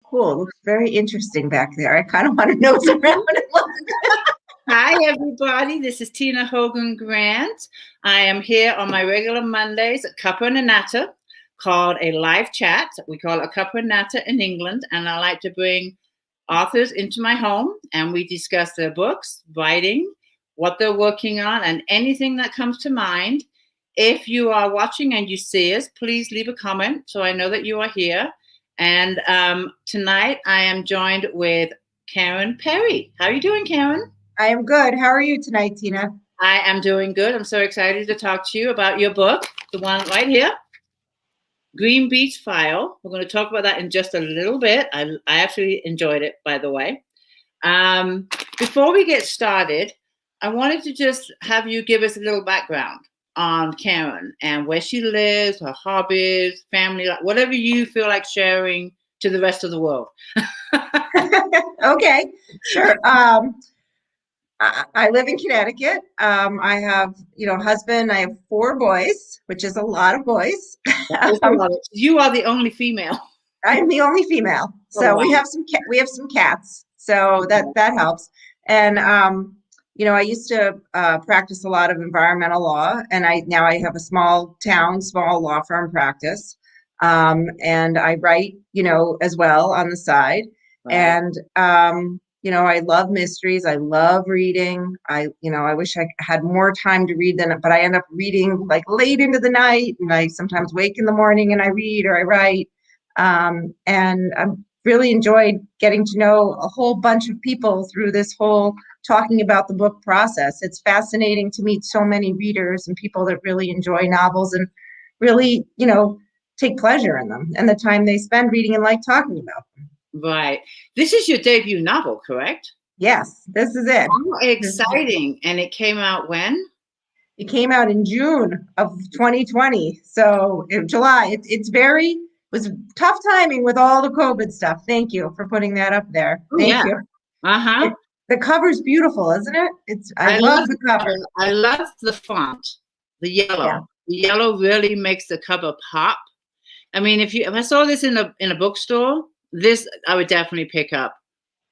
cool. It looks very interesting back there. I kind of want to nose around and look. Hi, everybody. This is Tina Hogan Grant. I am here on my regular Mondays at Cuppa A Natter, called a live chat. We call it a Cuppa A Natter in England. And I like to bring authors into my home and we discuss their books, writing, what they're working on, and anything that comes to mind. If you are watching and you see us, please leave a comment so I know that you are here. And tonight I am joined with Karen Perry. How are you doing, Karen? I am good. How are you tonight, Tina? I am doing good. I'm so excited to talk to you about your book, the one right here, Green Beach File. We're going to talk about that in just a little bit. I actually enjoyed it, by the way. Before we get started, I wanted to just have you give us a little background on Karen and where she lives, her hobbies, family, whatever you feel like sharing to the rest of the world. Okay, sure. I live in Connecticut. I have, husband. I have 4 boys, which is a lot of boys. You are the only female. I'm the only female, so wow. we have some cats, so that helps. And I used to practice a lot of environmental law, and now I have a small law firm practice, and I write, as well on the side, right. And I love mysteries. I love reading. I wish I had more time to read but I end up reading like late into the night, and I sometimes wake in the morning and I read or I write. And I really enjoyed getting to know a whole bunch of people through this whole talking about the book process. It's fascinating to meet so many readers and people that really enjoy novels and really, take pleasure in them and the time they spend reading and like talking about them. Right. This is your debut novel, correct? Yes, this is it. How exciting. And it came out when? It came out in June of 2020. So in July, it was tough timing with all the COVID stuff. Thank you for putting that up there. Thank you. Uh-huh. The cover's beautiful, isn't it? I love the cover. I love the font, the yellow. Yeah. The yellow really makes the cover pop. I mean, if I saw this in a bookstore, this I would definitely pick up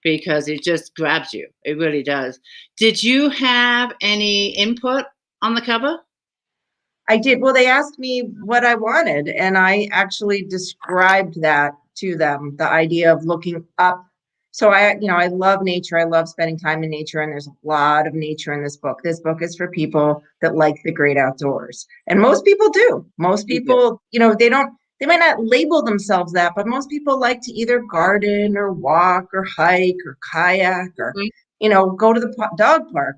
because it just grabs you. It really does. Did you have any input on the cover? I did. Well, they asked me what I wanted, and I actually described that to them, the idea of looking up. So I love nature. I love spending time in nature, and there's a lot of nature in this book. This book is for people that like the great outdoors, and most people do. Most people, they might not label themselves that, but most people like to either garden or walk or hike or kayak or, go to the dog park,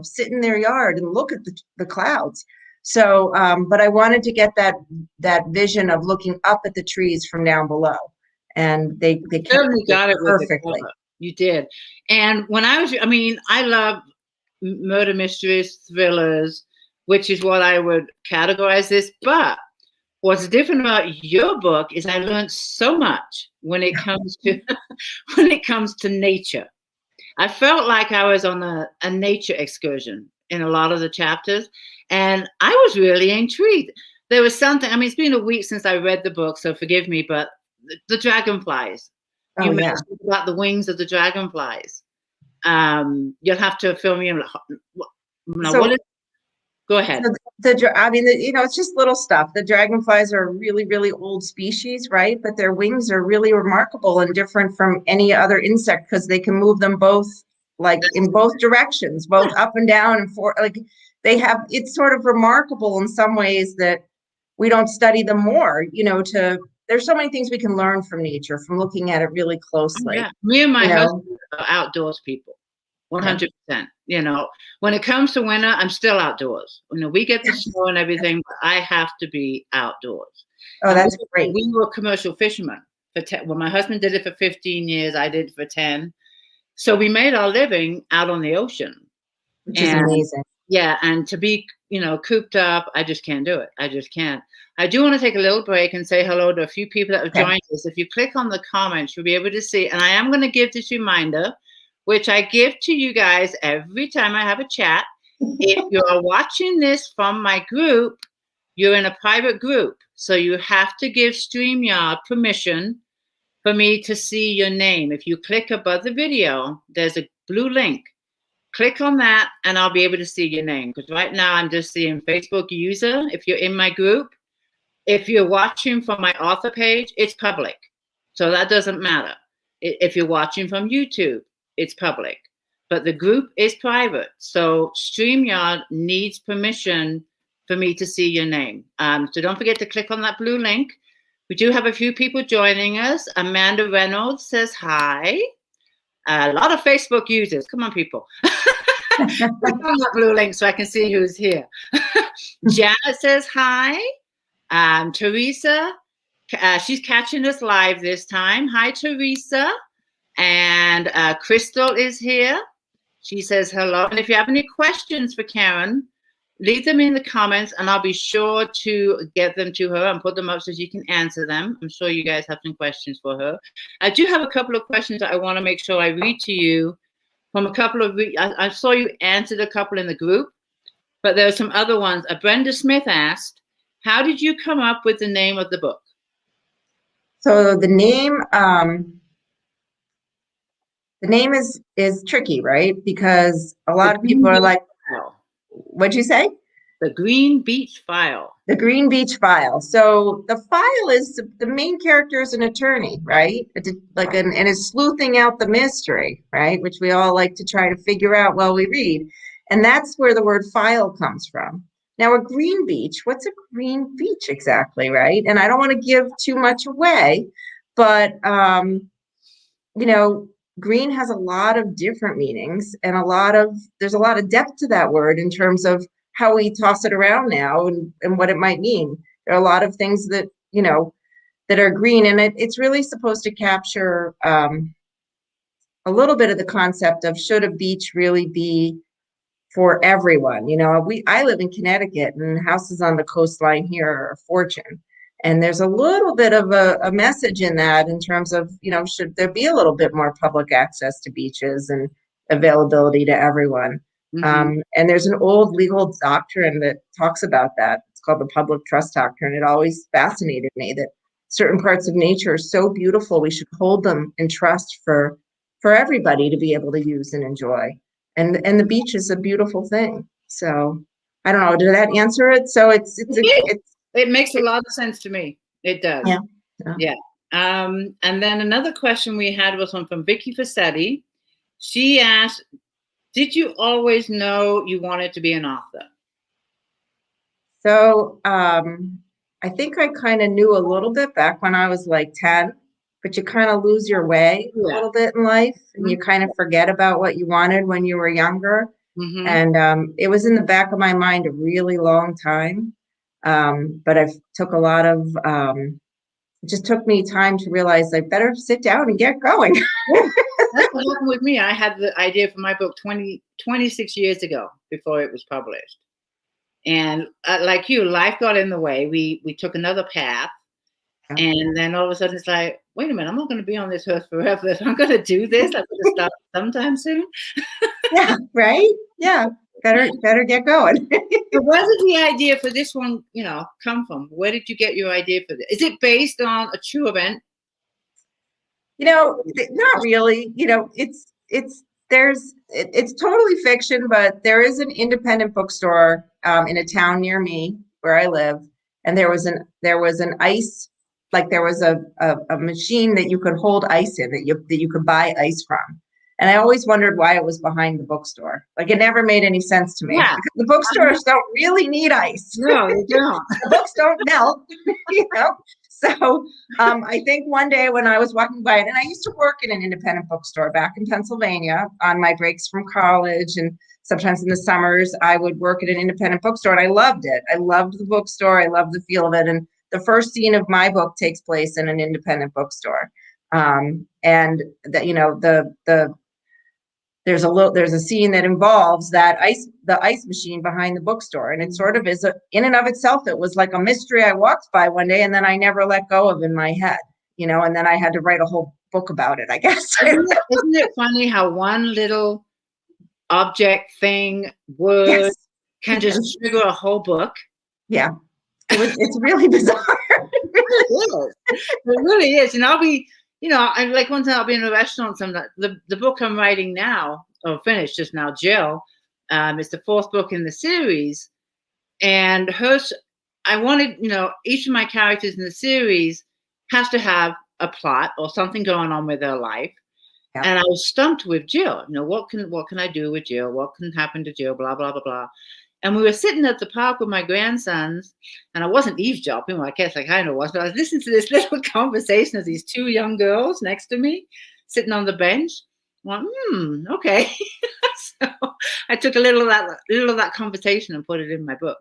sit in their yard and look at the clouds. So, but I wanted to get that vision of looking up at the trees from down below. And they certainly got it perfectly. You did. And when I love murder mysteries, thrillers, which is what I would categorize this, but what's different about your book is I learned so much when it comes to nature. I felt like I was on a nature excursion in a lot of the chapters, and I was really intrigued. There was something. I mean, it's been a week since I read the book, so forgive me, but the dragonflies. Oh, you mentioned about the wings of the dragonflies. You'll have to fill me in. Go ahead. So it's just little stuff. The dragonflies are a really, really old species, right? But their wings are really remarkable and different from any other insect because they can move them both, like in both directions, both up and down and forth. Like it's sort of remarkable in some ways that we don't study them more, there's so many things we can learn from nature, from looking at it really closely. Yeah. Me and my husband are outdoors people. 100%. When it comes to winter, I'm still outdoors. We get the snow and everything, but I have to be outdoors. Oh, that's great. We were commercial fishermen. Well, my husband did it for 15 years. I did it for 10. So we made our living out on the ocean. Which is amazing. Yeah, and to be, cooped up, I just can't do it. I just can't. I do want to take a little break and say hello to a few people that have joined us. If you click on the comments, you'll be able to see. And I am going to give this reminder, which I give to you guys every time I have a chat. If you're watching this from my group, you're in a private group. So you have to give StreamYard permission for me to see your name. If you click above the video, there's a blue link. Click on that and I'll be able to see your name. Because right now I'm just seeing Facebook user. If you're in my group, if you're watching from my author page, it's public. So that doesn't matter. If you're watching from YouTube, it's public. But the group is private. So StreamYard needs permission for me to see your name. So don't forget to click on that blue link. We do have a few people joining us. Amanda Reynolds says hi. A lot of Facebook users. Come on, people. Click on that blue link so I can see who's here. Janet says hi. Teresa, she's catching us live this time. Hi, Teresa. And Crystal is here. She says hello. And if you have any questions for Karen, leave them in the comments and I'll be sure to get them to her and put them up so she can answer them. I'm sure you guys have some questions for her. I do have a couple of questions that I want to make sure I read to you from a couple of, I saw you answered a couple in the group, but there are some other ones. Brenda Smith asked, how did you come up with the name of the book? So the name is tricky, right? Because a lot of people are like, what'd you say? The Green Beach File. The Green Beach File. So the file is the main character is an attorney, right? And is sleuthing out the mystery, right? Which we all like to try to figure out while we read. And that's where the word file comes from. Now, a green beach, what's a green beach exactly, right? And I don't want to give too much away, but, green has a lot of different meanings and there's a lot of depth to that word in terms of how we toss it around now and what it might mean. There are a lot of things that, that are green, and it's really supposed to capture a little bit of the concept of should a beach really be for everyone. I live in Connecticut and houses on the coastline here are a fortune. And there's a little bit of a message in that in terms of, should there be a little bit more public access to beaches and availability to everyone? Mm-hmm. And there's an old legal doctrine that talks about that. It's called the public trust doctrine. It always fascinated me that certain parts of nature are so beautiful, we should hold them in trust for everybody to be able to use and enjoy. And the beach is a beautiful thing. So I don't know, did that answer it? So it makes a lot of sense to me. It does. Yeah. And then another question we had was one from Vicky Fassetti. She asked, did you always know you wanted to be an author? So I think I kind of knew a little bit back when I was like 10, but you kind of lose your way a little bit in life and you kind of forget about what you wanted when you were younger. Mm-hmm. And it was in the back of my mind a really long time. But I took a lot of, it just took me time to realize I better sit down and get going. That's what happened with me. I had the idea for my book 26 years ago before it was published. And like you, life got in the way. We took another path. And then all of a sudden it's like, wait a minute, I'm not going to be on this earth forever. If I'm going to do this, I'm going to stop sometime soon. Yeah, right? Yeah. Better get going. So where did the idea for this one, come from? Where did you get your idea for this? Is it based on a true event? Not really. It's totally fiction, but there is an independent bookstore in a town near me where I live, and there was an ice, like there was a machine that you could hold ice in that you could buy ice from. And I always wondered why it was behind the bookstore. Like it never made any sense to me. Yeah. The bookstores don't really need ice. No, they don't. The books don't melt, So I think one day when I was walking by it, and I used to work in an independent bookstore back in Pennsylvania on my breaks from college, and sometimes in the summers I would work at an independent bookstore, and I loved it. I loved the bookstore. I loved the feel of it. And the first scene of my book takes place in an independent bookstore. And that, there's a scene that involves the ice machine behind the bookstore. And it sort of is in and of itself, it was like a mystery I walked by one day and then I never let go of in my head, and then I had to write a whole book about it, I guess. Isn't it funny how one little object, thing, word can just trigger a whole book? Yeah. It's really bizarre. It really is. And I'll be I like one time I'll be in a restaurant. Sometimes the book I'm writing now, or finished just now, Jill, is the fourth book in the series, and hers. I wanted, each of my characters in the series has to have a plot or something going on with their life. Yeah. And I was stumped with Jill. What can I do with Jill? What can happen to Jill? Blah, blah, blah, blah. And we were sitting at the park with my grandsons, and I wasn't eavesdropping. Well, I guess I kind of was, but I was listening to this little conversation of these two young girls next to me, sitting on the bench. I went, okay. So I took a little of that conversation and put it in my book.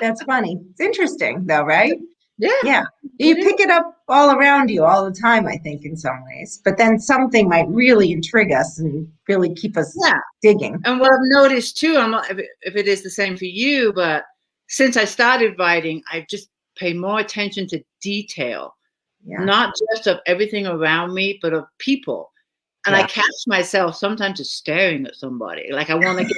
That's funny. It's interesting, though, right? Yeah. Yeah. You pick it up all around you all the time, I think, in some ways. But then something might really intrigue us and really keep us digging. And what I've noticed too, I'm not if it is the same for you, but since I started writing, I've just paid more attention to detail, not just of everything around me, but of people. And I catch myself sometimes just staring at somebody, like I want to get.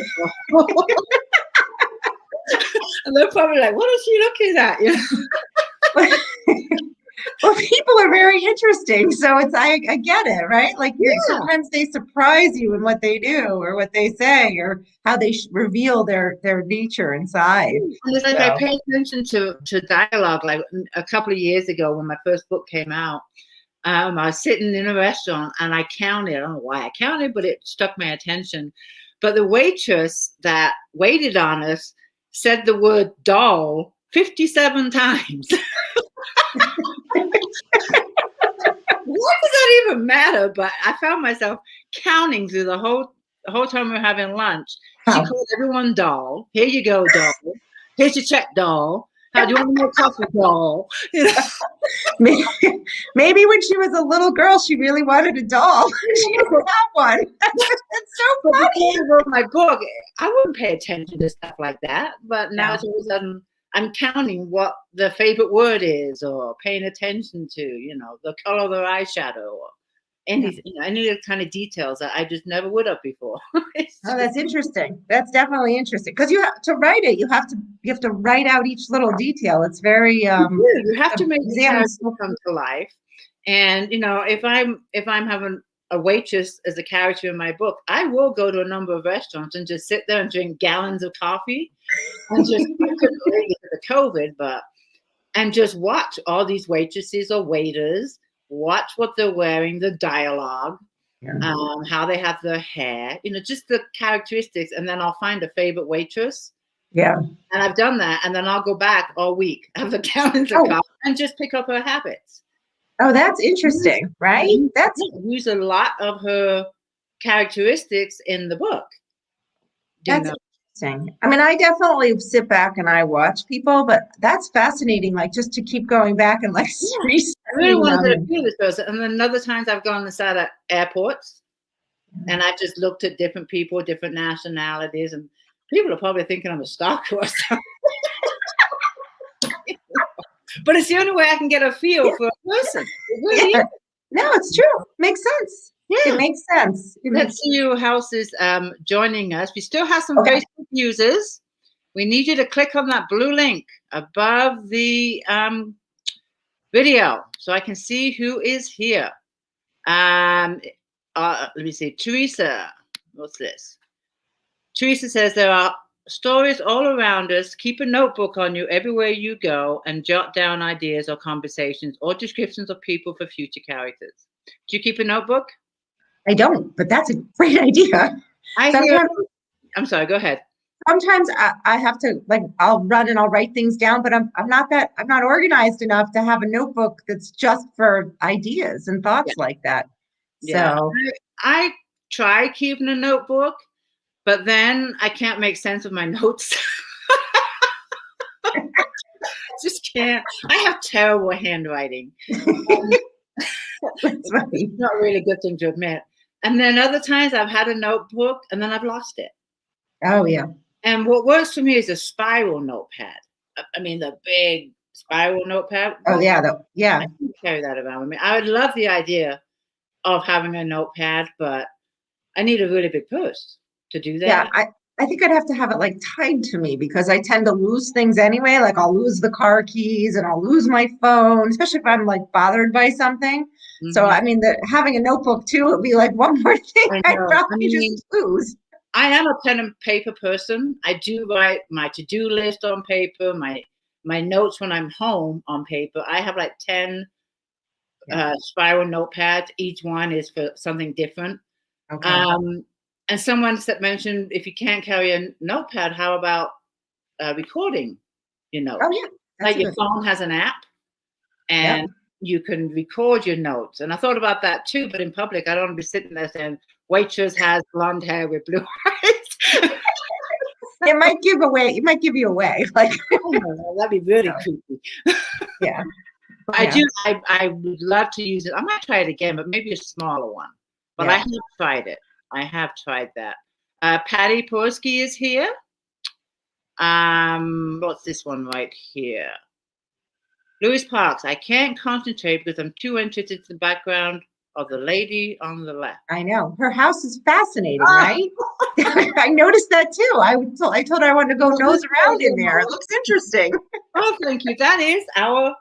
And they're probably like, "What is she looking at?" Well, people are very interesting, so I get it, right? Like sometimes they surprise you in what they do or what they say or how they reveal their nature inside. And it's like I pay attention to dialogue. Like a couple of years ago, when my first book came out, I was sitting in a restaurant and I counted. I don't know why I counted, but it struck my attention. But the waitress that waited on us said the word doll 57 times. What does that even matter? But I found myself counting through the whole time we were having lunch. She called everyone doll. Here you go, doll. Here's your check, doll. How do you want more coffee, doll? Maybe when she was a little girl, she really wanted a doll. She didn't have one. It's so funny. Before I wrote my book, I wouldn't pay attention to stuff like that. But now all of a sudden, I'm counting what the favorite word is, or paying attention to, the color of their eyeshadow, or anything, any of the kind of details that I just never would have before. That's interesting. That's definitely interesting because you have to write it. You have to write out each little detail. It's very you have to make the characters come to life. And if I'm having a waitress as a character in my book, I will go to a number of restaurants and just sit there and drink gallons of coffee and just I couldn't relate it to the COVID, and just watch all these waitresses or waiters, watch what they're wearing, the dialogue, how they have their hair, just the characteristics, and then I'll find a favorite waitress. Yeah. And I've done that, and then I'll go back all week, have the gallons of coffee, and just pick up her habits. Oh, that's interesting, right? Use a lot of her characteristics in the book. That's interesting. I mean, I definitely sit back and I watch people, but that's fascinating. Like just to keep going back and researching. I really wanted to feel this person. And then other times I've gone inside at airports, and I've just looked at different people, different nationalities, and people are probably thinking I'm a stalker or something. But it's the only way I can get a feel for a person. Really no, it's true. Makes sense. Yeah. It makes sense. Let's see who else is joining us. We still have some Facebook users. We need you to click on that blue link above the video so I can see who is here. Let me see. Teresa, what's this? Teresa says there are stories all around us. Keep a notebook on you everywhere you go and jot down ideas or conversations or descriptions of people for future characters. Do you keep a notebook? I don't, but that's a great idea. I'm sorry, go ahead. Sometimes I have to I'll run and I'll write things down, but I'm not organized enough to have a notebook that's just for ideas and thoughts like that. Yeah. So I try keeping a notebook, but then I can't make sense of my notes. Just can't. I have terrible handwriting. That's funny. It's not really a good thing to admit. And then other times I've had a notebook and then I've lost it. Oh, yeah. And what works for me is a spiral notepad. I mean, the big spiral notepad. Oh, yeah. I can carry that around with me. I would love the idea of having a notepad, but I need a really big purse to do that. Yeah, I think I'd have to have it like tied to me because I tend to lose things anyway. Like I'll lose the car keys and I'll lose my phone, especially if I'm like bothered by something. So Mhm. I mean, having a notebook too would be like one more thing I I'd know. I probably mean, just lose. I am a pen and paper person. I do write my to-do list on paper, my notes when I'm home on paper. I have like 10 Yeah. spiral notepads. Each one is for something different. Okay. Um, and someone mentioned if you can't carry a notepad, how about recording your Oh notes? yeah, that's Like a your good. phone has an app Yep. and you can record your notes. And I thought about that too, but in public, I don't want to be sitting there saying, waitress has blonde hair with blue eyes. It might give away. It might give you away. Like, Oh, no, that'd be really so, creepy. yeah, But I yeah. do. I would love to use it. I might try it again, but maybe a smaller one. But I Yeah. have tried it. I have tried that. Patty Porsky is here. What's this one right here? Louis Parks. I can't concentrate because I'm too interested in the background of the lady on the left. I know. Her house is fascinating, Oh, right? I noticed that too. I told her I wanted to go nose around in there. It looks interesting. oh, thank you. That is our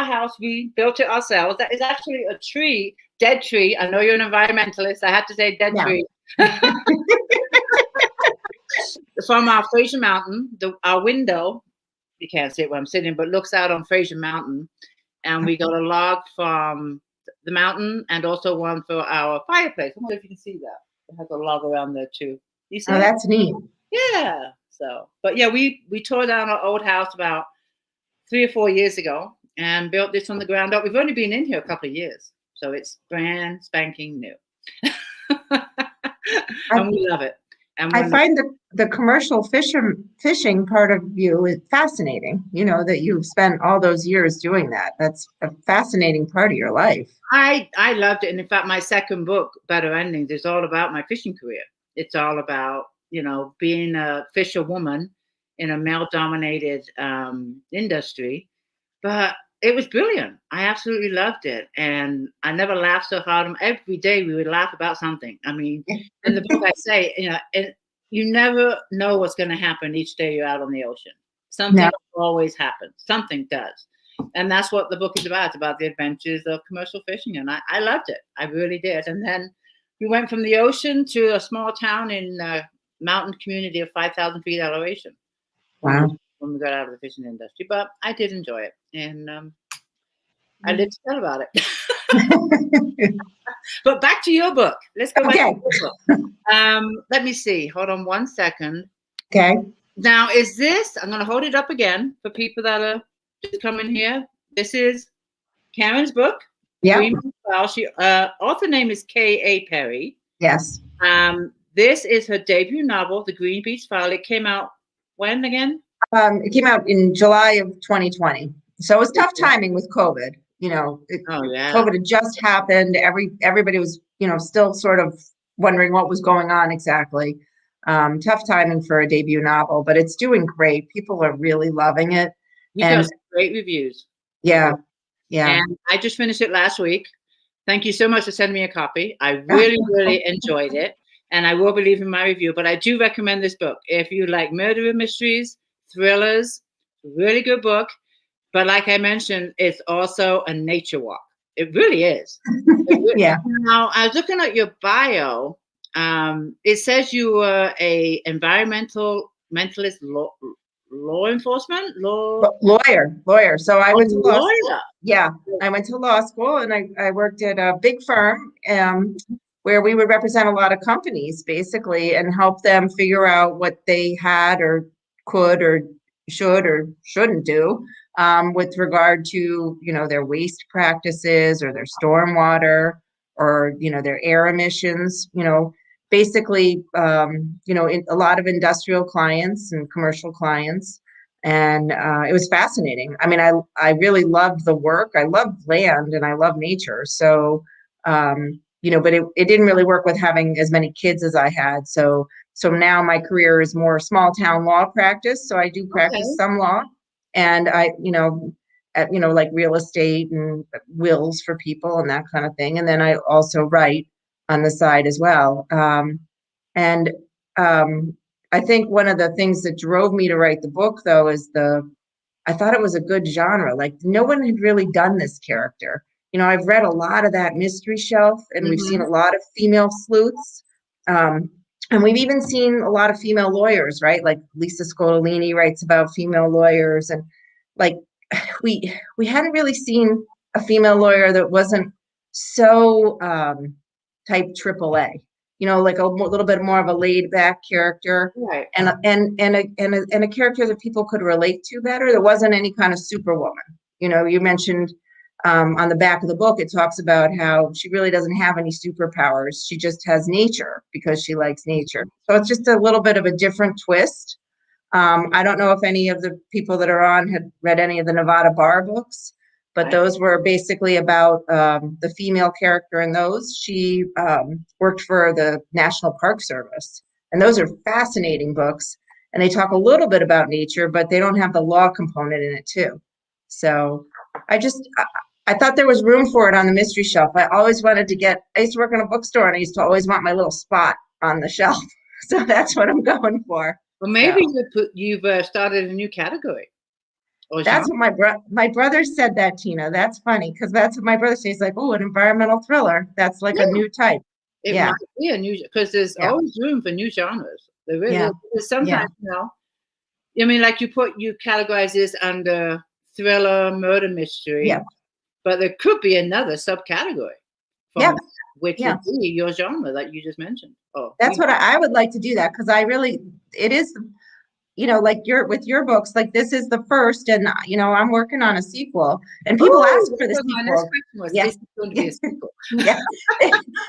house. We built it ourselves. That is actually a tree, dead tree. I know you're an environmentalist. I had to say dead Yeah. tree. From our Fraser Mountain, our window, you can't see it where I'm sitting, but looks out on Fraser Mountain. And we got a log from the mountain and also one for our fireplace. I wonder if you can see that. It has a log around there too. You see Oh, it? that's neat. Yeah. So, but yeah, we tore down our old house about 3 or 4 years ago and built this from the ground up. We've only been in here a couple of years, so it's brand spanking new, I, and we love it. And I when find the commercial fishing part of you is fascinating. You know, that you've spent all those years doing that. That's a fascinating part of your life. I loved it, and in fact, my second book, Better Endings, is all about my fishing career. It's all about being a fisherwoman in a male-dominated industry, but it was brilliant. I absolutely loved it, and I never laughed so hard. Every day we would laugh about something. I mean, in the book I say, and you never know what's going to happen each day you're out on the ocean. No, Something always happens. Something does. And that's what the book is about. It's about the adventures of commercial fishing. And I loved it. I really did. And then we went from the ocean to a small town in a mountain community of 5,000 feet elevation when we, wow. when we got out of the fishing industry. But I did enjoy it. And I live to tell about it. But back to your book. Let's go back to Okay. your book. Let me see. Hold on one second. Okay. Now, I'm going to hold it up again for people that are just coming here. This is Karen's book, The Yep. Green Beach File. She author name is K.A. Perry. Yes. This is her debut novel, The Green Beach File. It came out when again? It came out in July of 2020. So it was tough timing with COVID. Oh yeah. COVID had just happened. Everybody was, still sort of wondering what was going on exactly. Tough timing for a debut novel, but it's doing great. People are really loving it. You got And some great reviews. yeah, yeah. And I just finished it last week. Thank you so much for sending me a copy. I really, really enjoyed it. And I will be leaving my review, but I do recommend this book. If you like murder mysteries, thrillers, really good book. But like I mentioned, it's also a nature walk. It really is. Yeah. Now, I was looking at your bio. It says you were a environmental mentalist law enforcement law. Lawyer. So I Oh, went to law school. lawyer. Yeah, I went to law school and I worked at a big firm where we would represent a lot of companies basically and help them figure out what they had or could or should or shouldn't do with regard to, their waste practices or their stormwater or, their air emissions, basically, a lot of industrial clients and commercial clients. And it was fascinating. I mean, I really loved the work. I loved land and I love nature. So, but it didn't really work with having as many kids as I had. So now my career is more small town law practice. So I do practice Okay. some law, and like real estate and wills for people and that kind of thing. And then I also write on the side as well. And um, I think one of the things that drove me to write the book, though, is I thought it was a good genre. Like no one had really done this character. I've read a lot of that mystery shelf, and we've seen a lot of female sleuths. Um, and we've even seen a lot of female lawyers, right? Like Lisa Scotolini writes about female lawyers, and like we hadn't really seen a female lawyer that wasn't so type AAA. Like a little bit more of a laid back character, Right. and a character that people could relate to better. There wasn't any kind of superwoman. You mentioned on the back of the book, it talks about how she really doesn't have any superpowers. She just has nature because she likes nature. So it's just a little bit of a different twist. I don't know if any of the people that are on had read any of the Nevada Bar books, but those were basically about the female character in those. She worked for the National Park Service, and those are fascinating books. And they talk a little bit about nature, but they don't have the law component in it too. So I thought there was room for it on the mystery shelf. I always wanted to I used to work in a bookstore, and I used to always want my little spot on the shelf. So that's what I'm going for. Well, maybe you've started a new category. That's what my brother said that, Tina. That's funny because that's what my brother says. He's like, oh, an environmental thriller. That's like a new type. It might be a new, because there's always room for new genres. There really is. Sometimes, I mean, like you categorize this under thriller, murder mystery, but there could be another subcategory from which would be your genre that you just mentioned. That's what I would like to do that, because it is, like with your books, like this is the first, and I'm working on a sequel, and people ask for the sequel. This is going to be a sequel.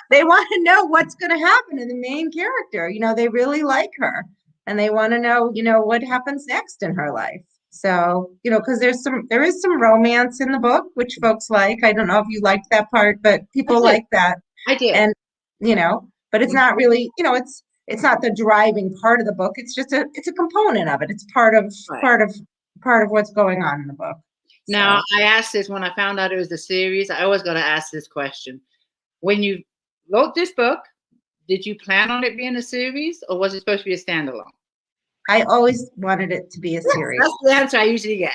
They want to know what's going to happen to the main character. They really like her, and they want to know, what happens next in her life. So, because there is some romance in the book, which folks like. I don't know if you liked that part, but people like that. I did. And, but it's not really, it's not the driving part of the book. It's just it's a component of it. It's part of what's going on in the book. Now, I asked this when I found out it was a series. I always got to ask this question. When you wrote this book, did you plan on it being a series, or was it supposed to be a standalone? I always wanted it to be a series. That's the answer I usually get.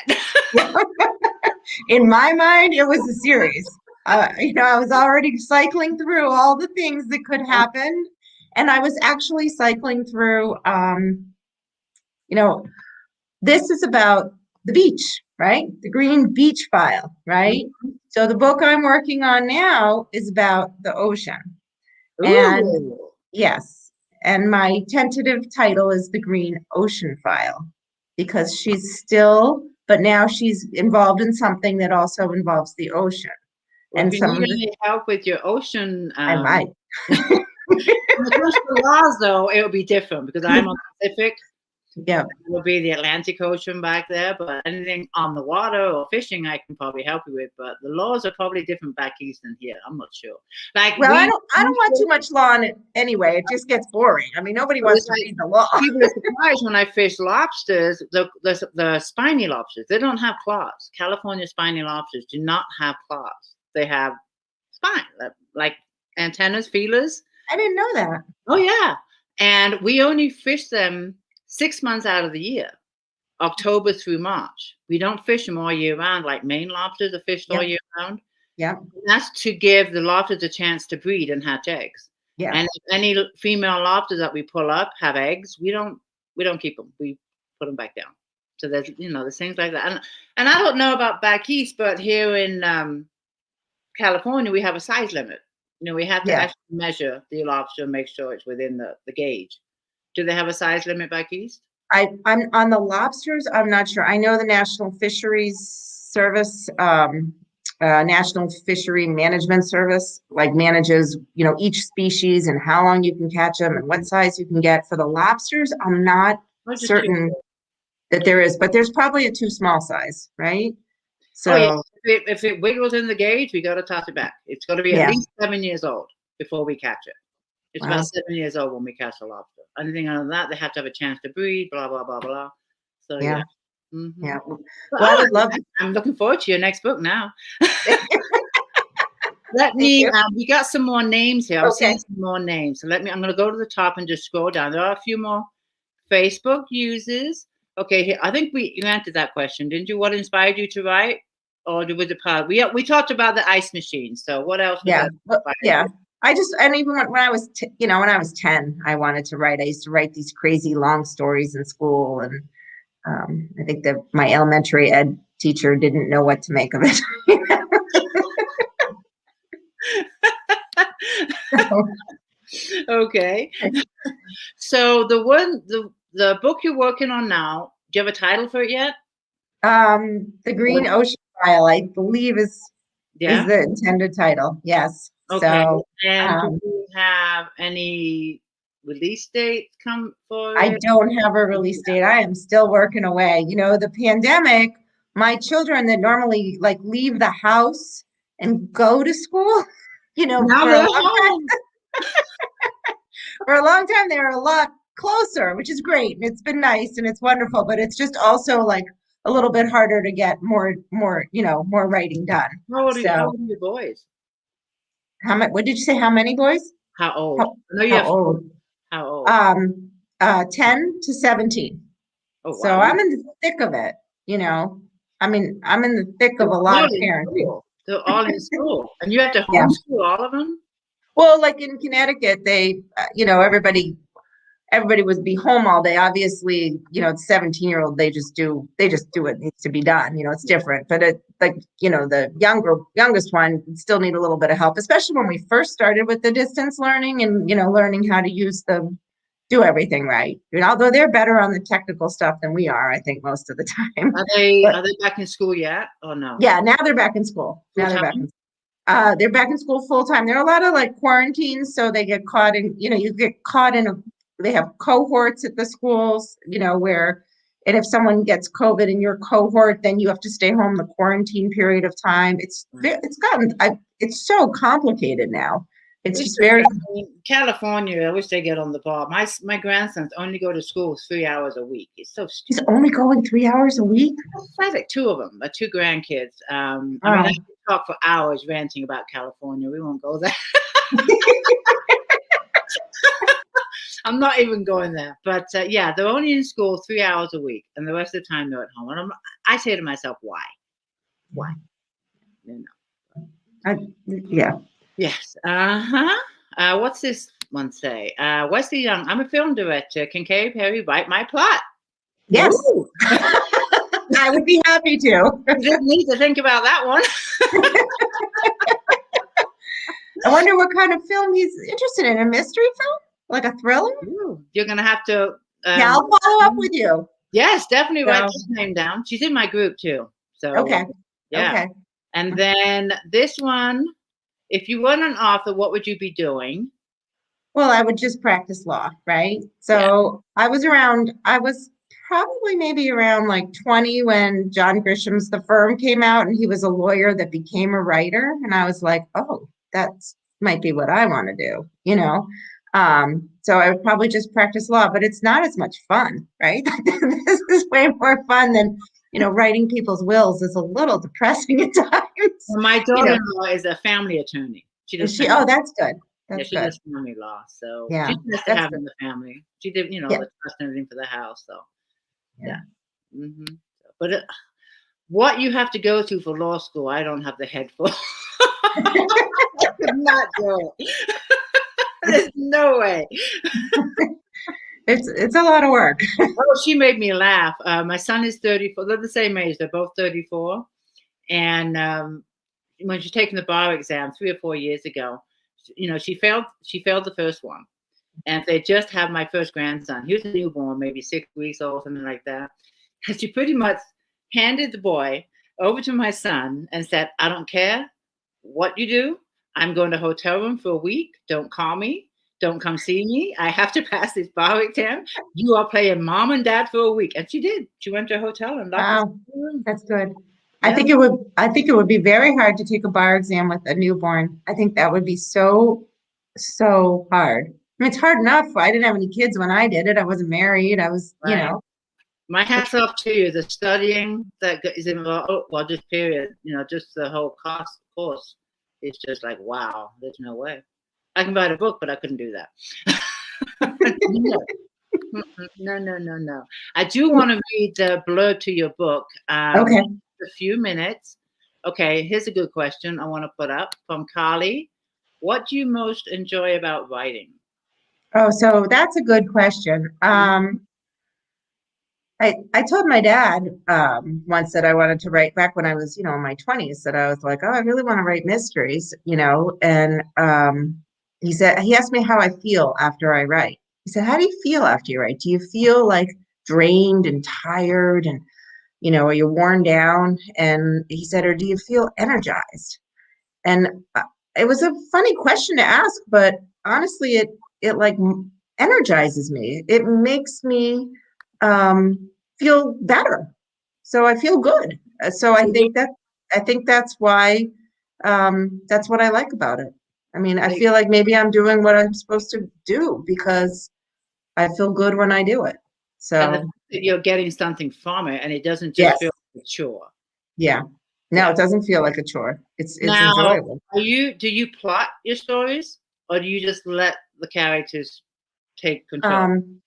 In my mind, it was a series. I was already cycling through all the things that could happen. And I was actually cycling through, this is about the beach, right? The Green Beach File, right? So the book I'm working on now is about the ocean. Ooh. And yes, and my tentative title is The Green Ocean File, because but now she's involved in something that also involves the ocean. Well, and if you need any help with your ocean, I might. When it comes to laws, though, it will be different because I'm on the Pacific. Yeah, it will be the Atlantic Ocean back there. But anything on the water or fishing, I can probably help you with. But the laws are probably different back east than here. I'm not sure. I don't want too much law on it anyway. It just gets boring. I mean, nobody wants to read the law. People are surprised when I fish lobsters. The spiny lobsters, they don't have claws. California spiny lobsters do not have claws. They have spine, like antennas, feelers. I didn't know that. Oh, yeah. And we only fish them 6 months out of the year, October through March. We don't fish them all year round like Maine lobsters are fished all year round. Yeah. That's to give the lobsters a chance to breed and hatch eggs. Yeah. And if any female lobsters that we pull up have eggs, we don't keep them. We put them back down. So there's things like that. And I don't know about back east, but here in California, we have a size limit. We have to actually measure the lobster and make sure it's within the gauge. Do they have a size limit back east? I'm on the lobsters. I'm not sure. I know the National Fisheries Service, National Fishery Management Service, manages, each species and how long you can catch them and what size you can get. For the lobsters, I'm not certain that there is, but there's probably a too small size, right? So if it wiggles in the gauge, we got to toss it back. It's got to be at least 7 years old before we catch it. It's about 7 years old when we catch a lobster. Anything other than that, they have to have a chance to breed, blah, blah, blah, blah. So, yeah. Mm-hmm. Yeah. Well, I would love I'm looking forward to your next book now. We got some more names here. I'm seeing some more names. So I'm going to go to the top and just scroll down. There are a few more Facebook uses. Okay, I think you answered that question, didn't you? What inspired you to write, or was it part? We talked about the ice machine. So what else was Yeah. that Well, inspired yeah. you? I just, and even when I was, when I was 10, I wanted to write. I used to write these crazy long stories in school. And I think that my elementary ed teacher didn't know what to make of it. Okay. So the book you're working on now, do you have a title for it yet? The Green Ocean File, I believe is Yeah. the intended title. Yes. Okay. So And do you have any release date come for I it? don't have a release date. I am still working away. The pandemic, my children that normally like leave the house and go to school, Now for a they're long time, home. they were a lot closer, which is great. And it's been nice and it's wonderful, but it's just also like a little bit harder to get more writing done. How So old are your boys? what did you say? How many boys? How old? How, I know you how have old? how old? 10 to 17. Oh So wow. I'm in the thick of it, you know. I mean, I'm in the thick of They're a lot all of in parenting. school. They're all in school. And you have to Yeah. homeschool all of them? Well, like in Connecticut, they, everybody would be home all day. Obviously, the 17-year-old, they just do what needs to be done. It's different. But the youngest one still need a little bit of help, especially when we first started with the distance learning and, learning how to do everything right. Although they're better on the technical stuff than we are, I think most of the time. Are they But are they back in school yet or no? yeah, now they're back in school. Full Now time? they're back in school full time. There are a lot of like quarantines, so they get caught in, you get caught in they have cohorts at the schools, where, and if someone gets COVID in your cohort, then you have to stay home the quarantine period of time. It's so complicated now. It's It's just just, very, I mean, California, I wish they get on the ball. My grandsons only go to school 3 hours a week. It's so he's stupid. only going 3 hours a week. I like two of them, two grandkids. I mean, Wow. I could talk for hours ranting about California. We won't go there. I'm not even going there. But yeah, they're only in school 3 hours a week, and the rest of the time they're at home. And I say to myself, why? Why? You know. Yeah. Yes. Uh-huh. What's this one say? Wesley Young, I'm a film director. Can Carrie Perry write my plot? Yes. Ooh. I would be happy to. You didn't need to think about that one. I wonder what kind of film he's interested in. A mystery film? Like a thriller? Ooh, you're going to have to. Yeah, I'll follow up with you. Yes, definitely write So, that name down. She's in my group too. So, okay. yeah. Okay. And then this one, if you weren't an author, what would you be doing? Well, I would just practice law, right? So I was probably maybe around like 20 when John Grisham's The Firm came out, and he was a lawyer that became a writer. And I was like, oh, that's might be what I want to do. So I would probably just practice law, but it's not as much fun, right? This is way more fun than, writing people's wills is a little depressing at times. Well, my daughter-in-law is a family attorney. She does Oh, that's good. That's she good. does family law. So Yeah, she's nice to that's have good. in the family. She did, Yeah. the trust and everything for the house. So Yeah. hmm But what you have to go through for law school, I don't have the head for. I could not do it. There's no way. It's a lot of work. Oh, she made me laugh. My son is 34. They're the same age. They're both 34. And when she's taking the bar exam 3 or 4 years ago, she failed the first one. And they just had my first grandson. He was a newborn, maybe 6 weeks old, something like that. And she pretty much handed the boy over to my son and said, I don't care what you do. I'm going to hotel room for a week. Don't call me. Don't come see me. I have to pass this bar exam. You are playing mom and dad for a week. And she did. She went to a hotel and locked Wow, the room. that's good. Yeah. I think it would be very hard to take a bar exam with a newborn. I think that would be so, so hard. I mean, it's hard enough. I didn't have any kids when I did it. I wasn't married. I was, Right. My hat's off to you. The studying that is involved, just period, just the whole course is just like, wow, there's no way. I can write a book, but I couldn't do that. No, no, no, no. I do want to read the blurb to your book. Okay. A few minutes. Okay, here's a good question I want to put up from Carly. What do you most enjoy about writing? Oh, so that's a good question. I told my dad once that I wanted to write back when I was, in my 20s, that I was like, oh, I really want to write mysteries, and he asked me how I feel after I write. He said, how do you feel after you write? Do you feel like drained and tired and, are you worn down? And he said, or do you feel energized? And it was a funny question to ask, but honestly, it like energizes me. It makes me feel better. So I feel good. So I think that's why that's what I like about it. I mean, I feel like maybe I'm doing what I'm supposed to do because I feel good when I do it. And So you're getting something from it, and it doesn't just yes, feel like a chore. yeah. No, Yeah. it doesn't feel like a chore. It's Now, enjoyable. do you plot your stories, or do you just let the characters take control? Um,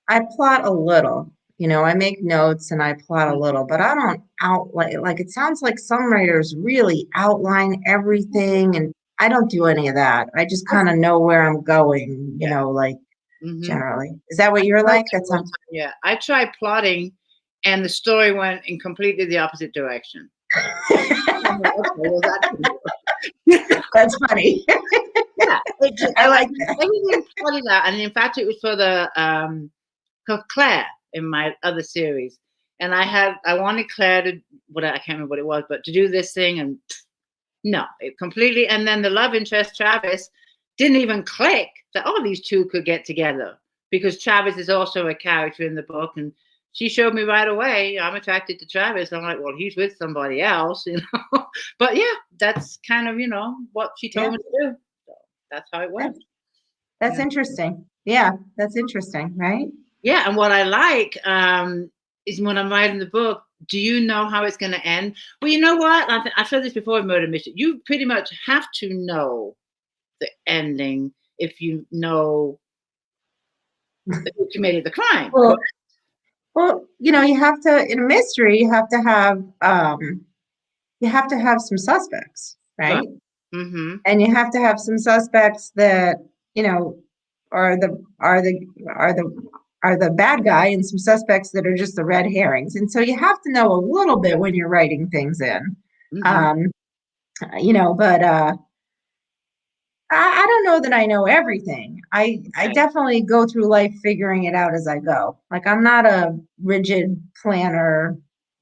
I plot a little, I make notes and I plot a little, but I don't outline, like it sounds like some writers really outline everything, and I don't do any of that. I just kind of know where I'm going, Yeah. like Mm-hmm. generally. Is that what you're like? That sounds Yeah, I tried plotting, and the story went in completely the opposite direction. I'm like, okay, well, that's funny. yeah, I like that. everything plotted out, and in fact, it was for Claire in my other series, and I wanted Claire to I can't remember what it was, but to do this thing, and no, it completely. And then the love interest Travis didn't even click that these two could get together, because Travis is also a character in the book, and she showed me right away I'm attracted to Travis. I'm like, well, he's with somebody else, But yeah, that's kind of what she told me to do. So that's how it went. That's Yeah. interesting. Yeah, that's interesting, right? Yeah, and what I like is when I'm writing the book, do you know how it's going to end? Well, you know what? I've said this before in Murder Mystery. You pretty much have to know the ending if you know who committed the crime. Well, you have to, in a mystery, you have to have some suspects, Right. right? Mm-hmm. And you have to have some suspects that, are the bad guy, and some suspects that are just the red herrings. And so you have to know a little bit when you're writing things in. Mm-hmm. Um, but I don't know that I know everything. I definitely go through life figuring it out as I go. Like I'm not a rigid planner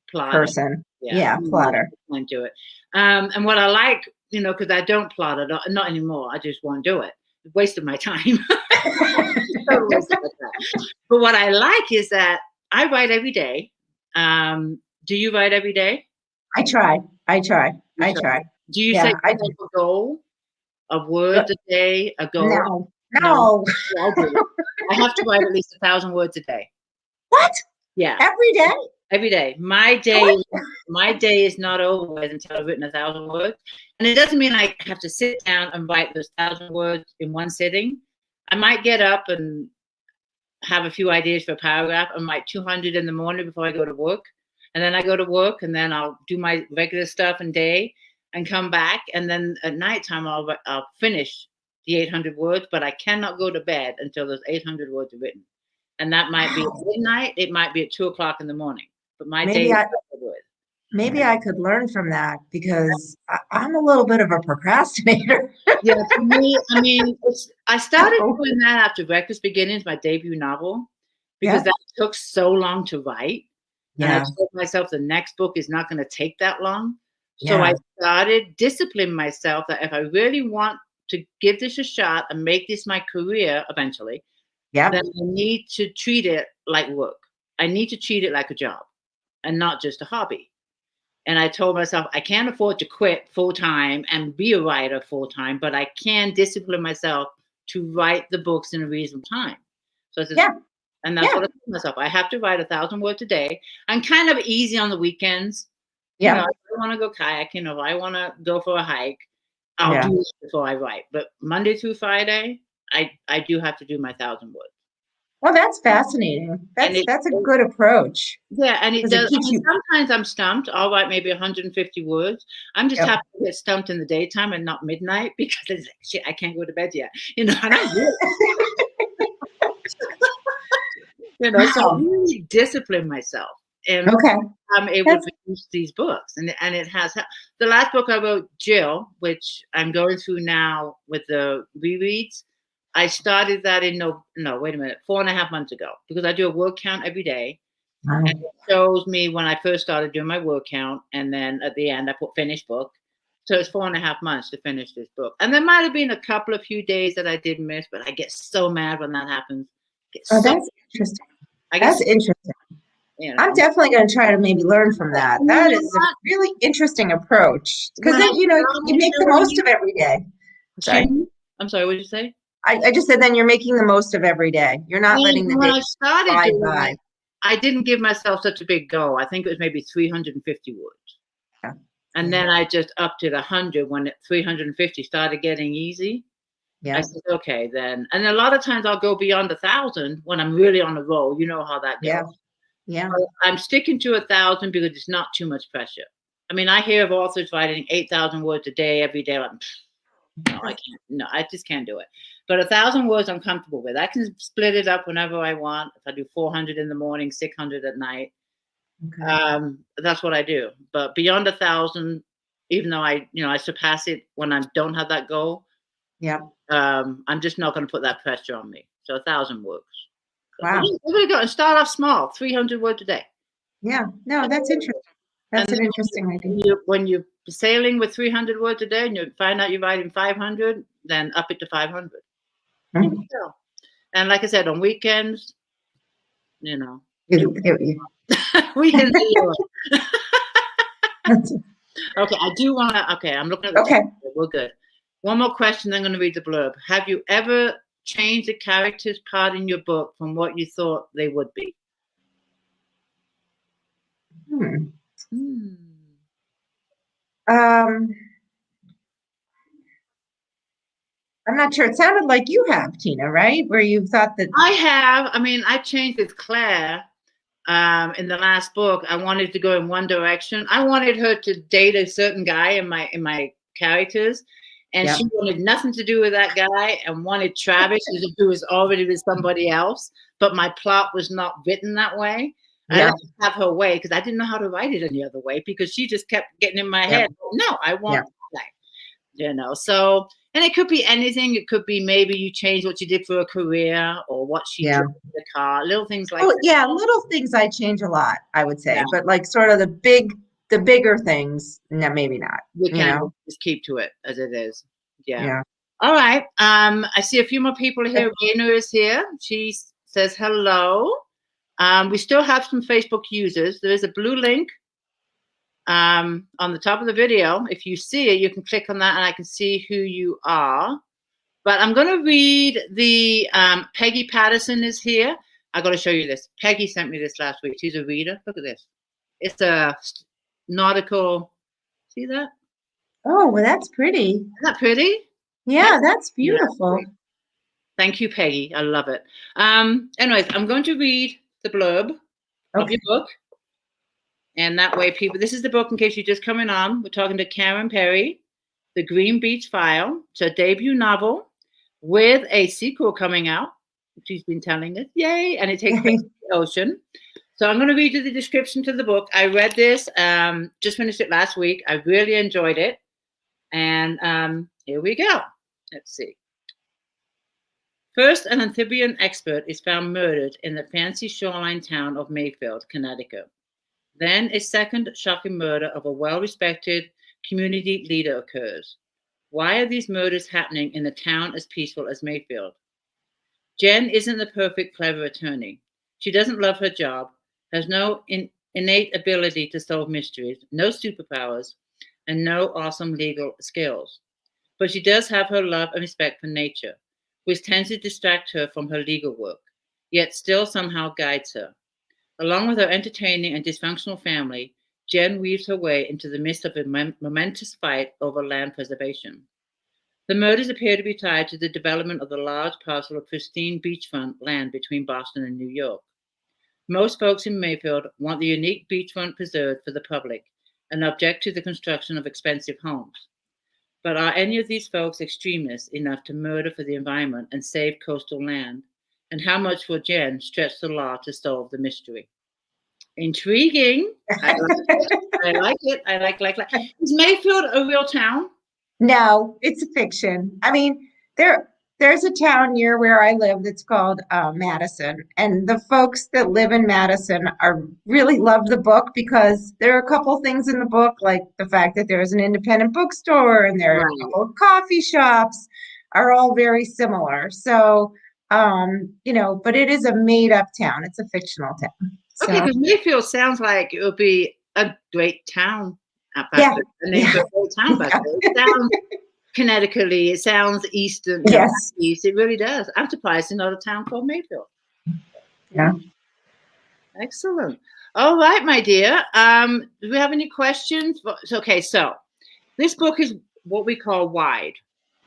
Plotter. person. Yeah. Yeah, plotter. Won't do it. And what I like, because I don't plot it, not anymore. I just won't do it. Wasted my time. Total waste of my time. But what I like is that I write every day. Do you write every day? I try. I try. I try. Do you Yeah, set I yourself do. a goal of words a day? A goal? No, No, no. I do. I have to write at least 1,000 words a day. What? Yeah, Every day? every day. My day is not over with until I've written 1,000 words, and it doesn't mean I have to sit down and write those 1,000 words in one sitting. I might get up and have a few ideas for a paragraph. I might 200 in the morning before I go to work, and then I go to work, and then I'll do my regular stuff and day, and come back, and then at nighttime I'll finish the 800 words, but I cannot go to bed until those 800 words are written. And that might be at midnight, it might be at 2 o'clock in the morning. But my day is with. Maybe I could learn from that because I'm a little bit of a procrastinator. Yeah, for me, I mean, I started doing that after Breakfast Beginnings, my debut novel, because that took so long to write. And I told myself the next book is not going to take that long. So I started disciplining myself that if I really want to give this a shot and make this my career eventually, then I need to treat it like work. I need to treat it like a job and not just a hobby. And I told myself, I can't afford to quit full time and be a writer full time, but I can discipline myself to write the books in a reasonable time. So I said, and that's what I told myself. I have to write 1,000 words a day. I'm kind of easy on the weekends. If I want to go kayaking, or if I want to go for a hike, I'll do it before I write. But Monday through Friday, I do have to do my 1,000 words. Well, that's fascinating. And That's a good approach yeah, and it because it does. I keeps mean, you. sometimes I'm stumped. I'll write maybe 150 words. I'm just Yep. happy to get stumped in the daytime and not midnight because it's like, shit, I can't go to bed yet. And I'm good. So I Wow. really discipline myself, and Okay. I'm able That's to use these books, and it has the last book I wrote, Jill, which I'm going through now with the rereads. I started that in no, wait a minute, 4.5 months ago, because I do a word count every day, wow. and it shows me when I first started doing my word count, and then at the end I put finished book. So it's 4.5 months to finish this book, and there might have been a couple of few days that I did miss, but I get so mad when that happens. Oh, that's interesting. I get That's so, interesting. you I'm know. definitely going to try to maybe learn from that. And you That know is a really interesting approach because when then, I'm you done make the doing most of it, every day. excuse Sorry. me? I'm sorry, what did you say? I just said then you're making the most of every day. You're not letting the And when day I started slide doing by. it, I didn't give myself such a big goal. I think it was maybe 350 words. Yeah. And then I just upped it 100 when 350 started getting easy. I Yeah. said, okay, then. And a lot of times I'll go beyond 1,000 when I'm really on a roll. You know how that goes. Yeah. Yeah. So I'm sticking to 1,000 because it's not too much pressure. I mean, I hear of authors writing 8,000 words a day every day. Like, no, I can't. No, I just can't do it. But 1,000 words I'm comfortable with. I can split it up whenever I want. If I do 400 in the morning, 600 at night, Okay. that's what I do. But beyond 1,000, even though I surpass it when I don't have that goal, Yeah. I'm just not going to put that pressure on me. So 1,000 works. But Wow. we're going to go and start off small, 300 words a day. Yeah. No, that's interesting. And That's an interesting idea. when you're sailing with 300 words a day and you find out you're writing 500, then up it to 500. Mhm. And like I said, on weekends, You- you- weekends are yours. that's- Okay, I do want to. Okay, I'm looking at the Okay. time. We're good. One more question, then I'm going to read the blurb. Have you ever changed a character's part in your book from what you thought they would be? Hmm. Hmm. Um, I'm not sure. It sounded like you have, Tina, right? Where you thought that. I have. I mean, I changed with Claire. In the last book, I wanted to go in one direction. I wanted her to date a certain guy in my characters, and Yeah. she wanted nothing to do with that guy and wanted Travis, who was already with somebody else. But my plot was not written that way. I Yeah. let her have her way because I didn't know how to write it any other way because she just kept getting in my Yeah. head. No, I Yeah. want that. So, and it could be anything. It could be maybe you change what you did for a career or what she Yeah. drove in the car, little things like Oh, that. yeah. Little things I change a lot, I would Yeah. say, but like sort of the bigger things, no, maybe not. We You can know. just keep to it as it is. Yeah. Yeah. All right. I see a few more people here. Raina is here. She says hello. We still have some Facebook users. There is a blue link on the top of the video. If you see it, you can click on that and I can see who you are. But I'm going to read the Peggy Patterson is here. I got to show you this. Peggy sent me this last week. She's a reader. Look at this. It's a nautical. See that? Oh, well, that's pretty. Isn't that pretty? Yeah, that's Yeah. beautiful. Thank you, Peggy. I love it. Anyways, I'm going to read the blurb of Okay. your book. And that way, people, this is the book in case you're just coming on. We're talking to Karen Perry, The Green Beach File. It's a debut novel with a sequel coming out. She's been telling us. Yay. And it takes place in the ocean. So I'm going to read you the description to the book. I read this, just finished it last week. I really enjoyed it. And here we go. Let's see. First, an amphibian expert is found murdered in the fancy shoreline town of Mayfield, Connecticut. Then, a second shocking murder of a well-respected community leader occurs. Why are these murders happening in a town as peaceful as Mayfield? Jen isn't the perfect, clever attorney. She doesn't love her job, has no innate ability to solve mysteries, no superpowers, and no awesome legal skills. But she does have her love and respect for nature, which tends to distract her from her legal work, yet still somehow guides her. Along with her entertaining and dysfunctional family, Jen weaves her way into the midst of a momentous fight over land preservation. The murders appear to be tied to the development of the large parcel of pristine beachfront land between Boston and New York. Most folks in Mayfield want the unique beachfront preserved for the public and object to the construction of expensive homes. But are any of these folks extremists enough to murder for the environment and save coastal land? And how much will Jen stretch the law to solve the mystery? Intriguing. I like it. I like it. I like. Is Mayfield a real town? No, it's a fiction. I mean, there's a town near where I live that's called Madison, and the folks that live in Madison are really love the book because there are a couple things in the book, like the fact that there's an independent bookstore and there are a couple of coffee shops, are all very similar. So, but it is a made-up town. It's a fictional town. Okay, because Mayfield sounds like it would be a great town. Yeah. The name of a great town, but it sounds Connecticut-y. It sounds Eastern. Yes. East. It really does. I'm surprised it's not a town called Mayfield. Yeah. Excellent. All right, my dear. Do we have any questions? Okay, so this book is what we call wide.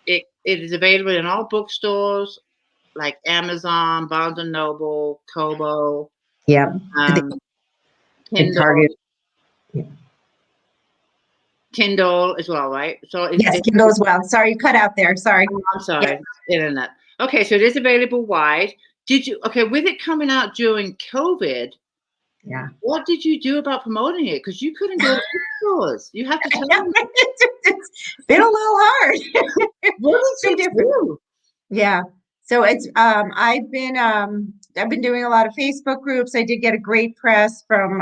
It is available in all bookstores like Amazon, Barnes & Noble, Kobo. Yeah. Kindle. Target. Yeah. Kindle as well, right? So yes, Kindle as well. Sorry, you cut out there. Sorry. I'm sorry. Yeah. Internet. Okay, so it is available wide. With it coming out during COVID, yeah. What did you do about promoting it? Because you couldn't go to stores. You have to tell them. It's been a little hard. What did you do? Yeah. So it's I've been doing a lot of Facebook groups. I did get a great press from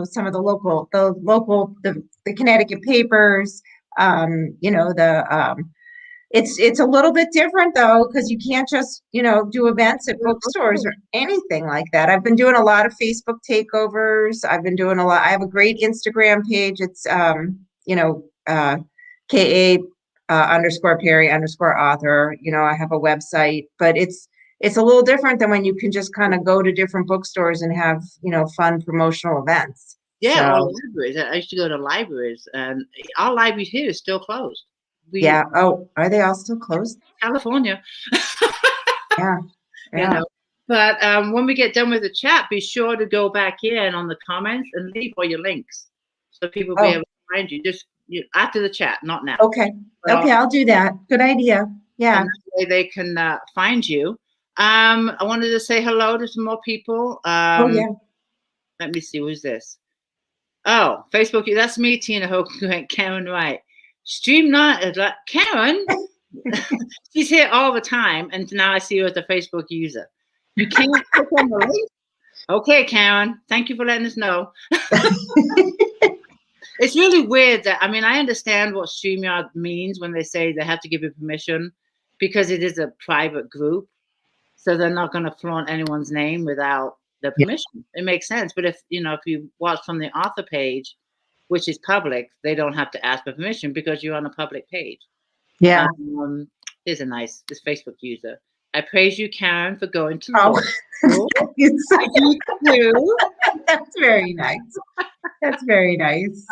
some of the Connecticut papers. It's a little bit different though, because you can't just do events at bookstores or anything like that. I've been doing a lot of Facebook takeovers. I've been doing a lot. I have a great Instagram page. It's KA _Perry _author. I have a website, but it's a little different than when you can just kind of go to different bookstores and have fun promotional events. Yeah, or libraries. I used to go to libraries, and our library here is still closed. Yeah. Oh, are they all still closed? California. Yeah. But when we get done with the chat, be sure to go back in on the comments and leave all your links so people will be able to find you. Just after the chat, not now. Okay. I'll do that. Good idea. Yeah. And that way they can find you. I wanted to say hello to some more people. Yeah. Let me see. Who's this? Oh, Facebook. That's me, Tina Hogan, Karen Wright. Stream not Karen. She's here all the time, and now I see her as a Facebook user. You can't click on the link. Okay, Karen. Thank you for letting us know. It's really weird that I understand what StreamYard means when they say they have to give you permission because it is a private group, so they're not going to flaunt anyone's name without the permission. Yeah. It makes sense, but if you watch from the author page, which is public, they don't have to ask for permission because you're on a public page. Yeah. Here's this Facebook user. I praise you, Karen, for going to law school. That's very nice. That's very nice.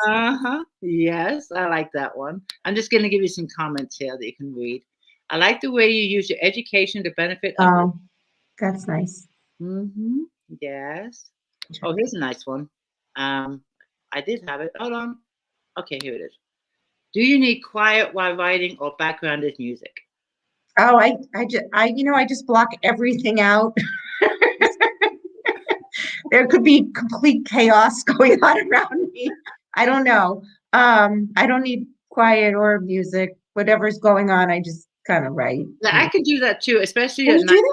Yes, I like that one. I'm just going to give you some comments here that you can read. I like the way you use your education to benefit others. That's nice. Mm-hmm. Yes. Oh, here's a nice one. I did have it. Hold on. Okay, here it is. Do you need quiet while writing or background is music? Oh, I just block everything out. There could be complete chaos going on around me. I don't know. I don't need quiet or music. Whatever's going on, I just kind of write. Yeah, I can do that too, especially at night.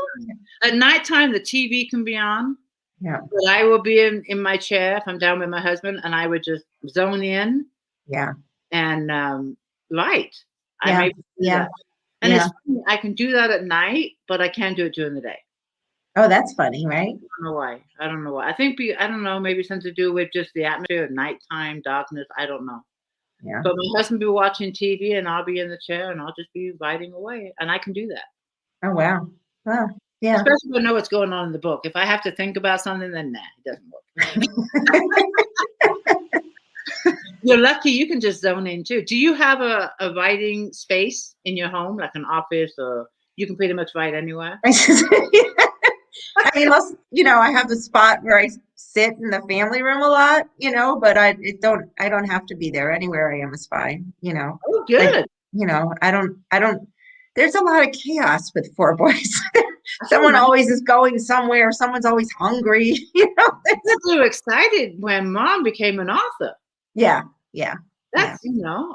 At nighttime, the TV can be on. Yeah. But I will be in my chair if I'm down with my husband, and I would just zone in. Yeah. And write. Yeah. And it's funny, I can do that at night, but I can't do it during the day. Oh, that's funny, right? I don't know why. I think I don't know, maybe something to do with just the atmosphere of nighttime, darkness. I don't know. Yeah. But my husband will be watching TV and I'll be in the chair and I'll just be writing away. And I can do that. Oh, wow. Wow. Yeah. Especially when I know what's going on in the book. If I have to think about something, then it doesn't work. You're lucky you can just zone in too. Do you have a writing space in your home, like an office, or you can pretty much write anywhere? I mean, most, I have the spot where I sit in the family room a lot, but I don't have to be there. Anywhere I am is fine, Oh, like, good. I don't, there's a lot of chaos with four boys. I can Someone imagine always is going somewhere. Someone's always hungry, that you were excited when mom became an author. Yeah, yeah, yeah, That's,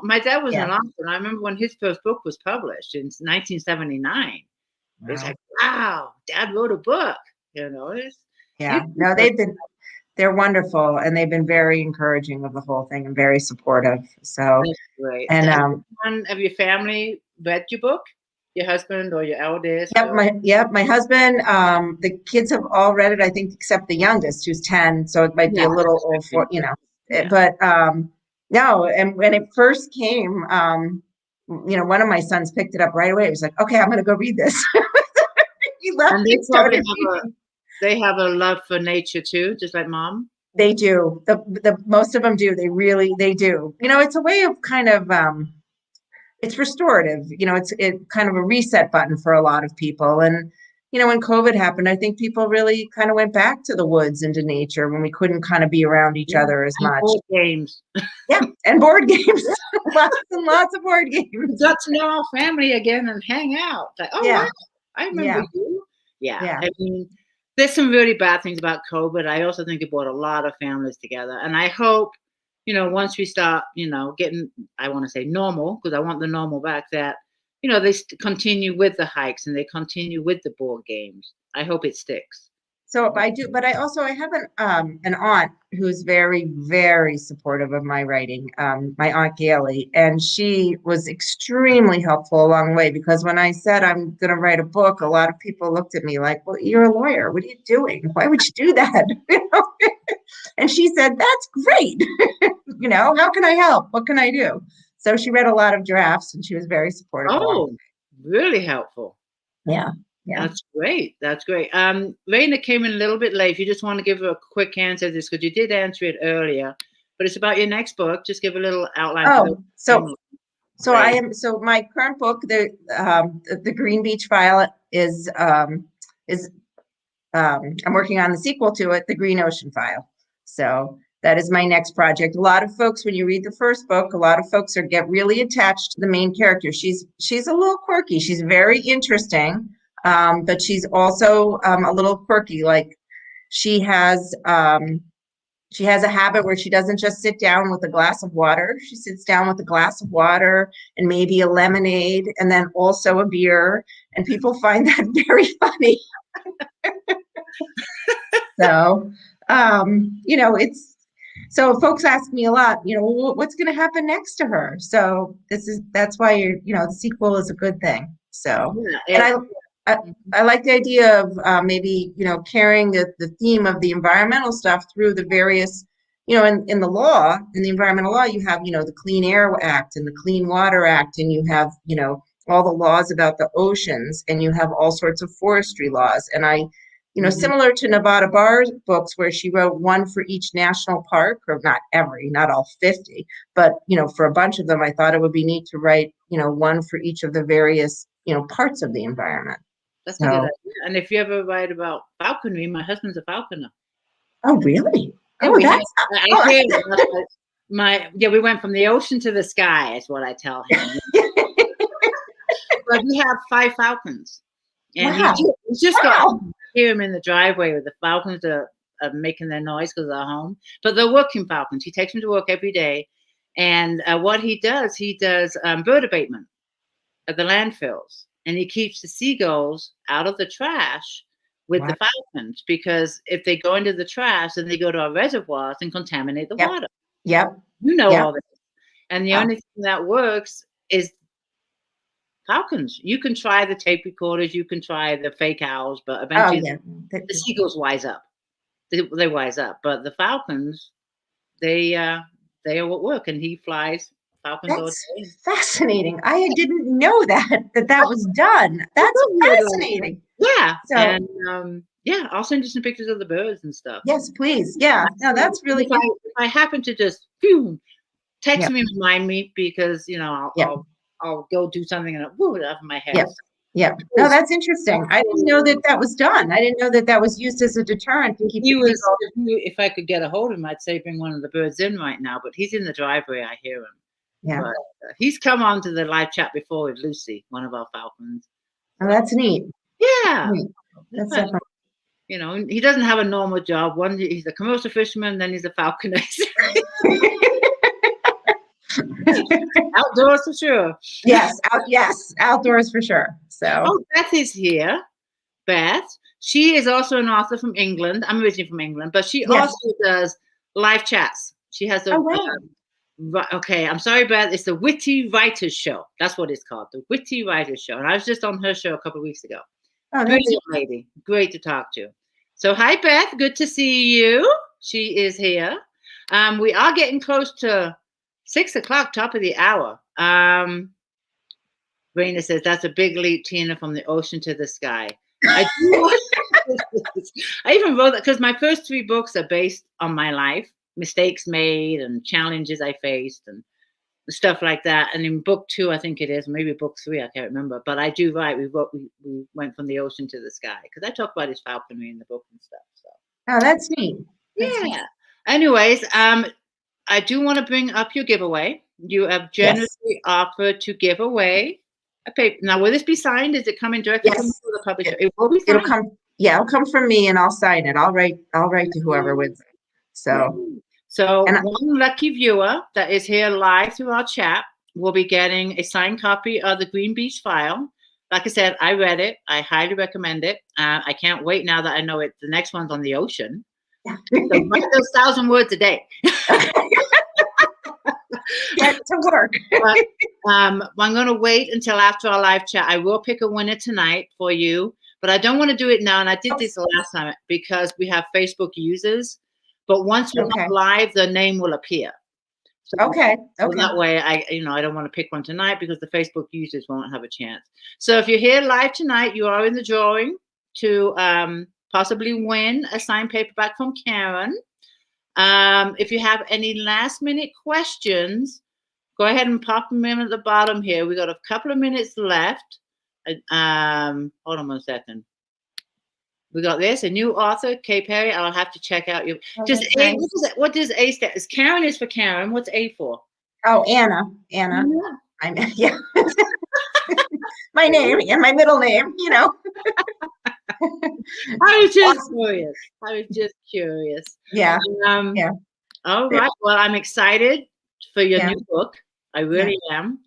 my dad was yeah. an author. And I remember when his first book was published in 1979. It's Wow. like, wow, dad wrote a book. You Yeah. No, they're wonderful, and they've been very encouraging of the whole thing and very supportive. So, That's great. and Has anyone of your family read your book? Your husband or your eldest? yep, my husband, the kids have all read it, I think, except the youngest, who's 10, so it might be Yeah, a little old for, yeah. but no, and when it first came, one of my sons picked it up right away. He was like, "Okay, I'm going to go read this." He left And they and probably started reading. they have a love for nature too, just like mom. They do. The most of them do. They do. It's a way of kind of it's restorative. It's kind of a reset button for a lot of people. And when COVID happened, I think people really kind of went back to the woods and to nature when we couldn't kind of be around each Yeah. other as And much. board games. Yeah, and board games, lots and lots of board We games. got to know our family again and hang out. Like, oh Yeah, wow, I remember yeah, you. Yeah, yeah. I mean, there's some really bad things about COVID. I also think it brought a lot of families together, and I hope, once we start, getting, I want to say normal, because I want the normal back. That they continue with the hikes and they continue with the board games. I hope it sticks. So I do, but I have an aunt who's very, very supportive of my writing, my Aunt Gailey, and she was extremely helpful along the way, because when I said I'm going to write a book, a lot of people looked at me like, "Well, you're a lawyer. What are you doing? Why would you do that?" And she said, "That's great. How can I help? What can I do?" So she read a lot of drafts, and she was very supportive along. Oh, really helpful. Yeah, yeah. That's great. That's great. Raina came in a little bit late. If you just want to give her a quick answer to this, because you did answer it earlier, but it's about your next book. Just give a little outline for Oh, those. so my current book, the Green Beach File is I'm working on the sequel to it, the Green Ocean File. So that is my next project. A lot of folks, when you read the first book, a lot of folks get really attached to the main character. She's a little quirky. She's very interesting, but she's also a little quirky. Like she has a habit where she doesn't just sit down with a glass of water. She sits down with a glass of water and maybe a lemonade and then also a beer. And people find that very funny. So, so folks ask me a lot, what's going to happen next to her? So that's why the sequel is a good thing. So, and I like the idea of maybe, carrying the theme of the environmental stuff through the various, in the law, in the environmental law, you have, the Clean Air Act and the Clean Water Act, and you have, all the laws about the oceans, and you have all sorts of forestry laws. And similar to Nevada Barr's books, where she wrote one for each national park, or not all 50, but, for a bunch of them, I thought it would be neat to write, one for each of the various, parts of the environment. That's a good idea. And if you ever write about falconry, my husband's a falconer. Oh, really? Yeah, we went from the ocean to the sky, is what I tell him. But we have 5 falcons. And he's just got hear him in the driveway with the falcons are making their noise because they're home. But they're working falcons. He takes them to work every day. And what he does bird abatement at the landfills. And he keeps the seagulls out of the trash with the falcons, because if they go into the trash, then they go to our reservoirs and contaminate the water. Yep. All this. And the only thing that works is falcons. You can try the tape recorders, you can try the fake owls, but eventually the seagulls wise up. They wise up. But the falcons, they are what work, and he flies falcons all day. Fascinating. I didn't know that was done. That's fascinating. Yeah. So, and I'll send you some pictures of the birds and stuff. Yes, please. Yeah. No, that's really if I happen to just text me, remind me, because I'll go do something and woo, out of my head. Yep. Yeah. No, that's interesting. I didn't know that was done. I didn't know that was used as a deterrent to keep He was. people. If I could get a hold of him, I'd say bring one of the birds in right now. But he's in the driveway. I hear him. Yeah. But he's come on to the live chat before with Lucy, one of our falcons. Oh, that's neat. Yeah. Neat. That's definitely. He doesn't have a normal job. One, he's a commercial fisherman, then he's a falconer. Outdoors for sure. Yes, outdoors for sure. So. Beth is here. Beth. She is also an author from England. I'm originally from England, but she also does live chats. She has a. Okay, I'm sorry, Beth. It's the Witty Writers Show. That's what it's called, the Witty Writers Show. And I was just on her show a couple of weeks ago. Oh, great lady. Great to talk to. So, hi, Beth. Good to see you. She is here. We are getting close to 6 o'clock, top of the hour. Raina says, that's a big leap, Tina, from the ocean to the sky. I even wrote that because my first 3 books are based on my life, mistakes made and challenges I faced and stuff like that. And in book 2, I think it is, maybe book 3, I can't remember. But I do write. We went from the ocean to the sky because I talk about his falconry in the book and stuff. So. Oh, that's neat. Anyways, I do want to bring up your giveaway. You have generously offered to give away a paper. Now, will this be signed? Is it coming directly from the publisher? It will be signed. It'll come from me, and I'll sign it. I'll write to whoever wins it. So one lucky viewer that is here live through our chat will be getting a signed copy of the Green Beach File. Like I said, I read it. I highly recommend it. I can't wait now that I know it. The next one's on the ocean. So write those 1,000 words a day. Get to work. But, I'm going to wait until after our live chat. I will pick a winner tonight for you, but I don't want to do it now. And I did this the last time because we have Facebook users. But once we're live, the name will appear. So, so that way, I don't want to pick one tonight because the Facebook users won't have a chance. So if you're here live tonight, you are in the drawing to possibly win a signed paperback from Karen. If you have any last minute questions, go ahead and pop them in at the bottom here. We got a couple of minutes left. Hold on 1 second. We got this, a new author, Kay Perry. I'll have to check out your. What does A stand? Karen is for Karen. What's A for? Oh, Anna. Yeah. My name and my middle name. I was just curious. Yeah. All right. Well, I'm excited for your new book. I really am.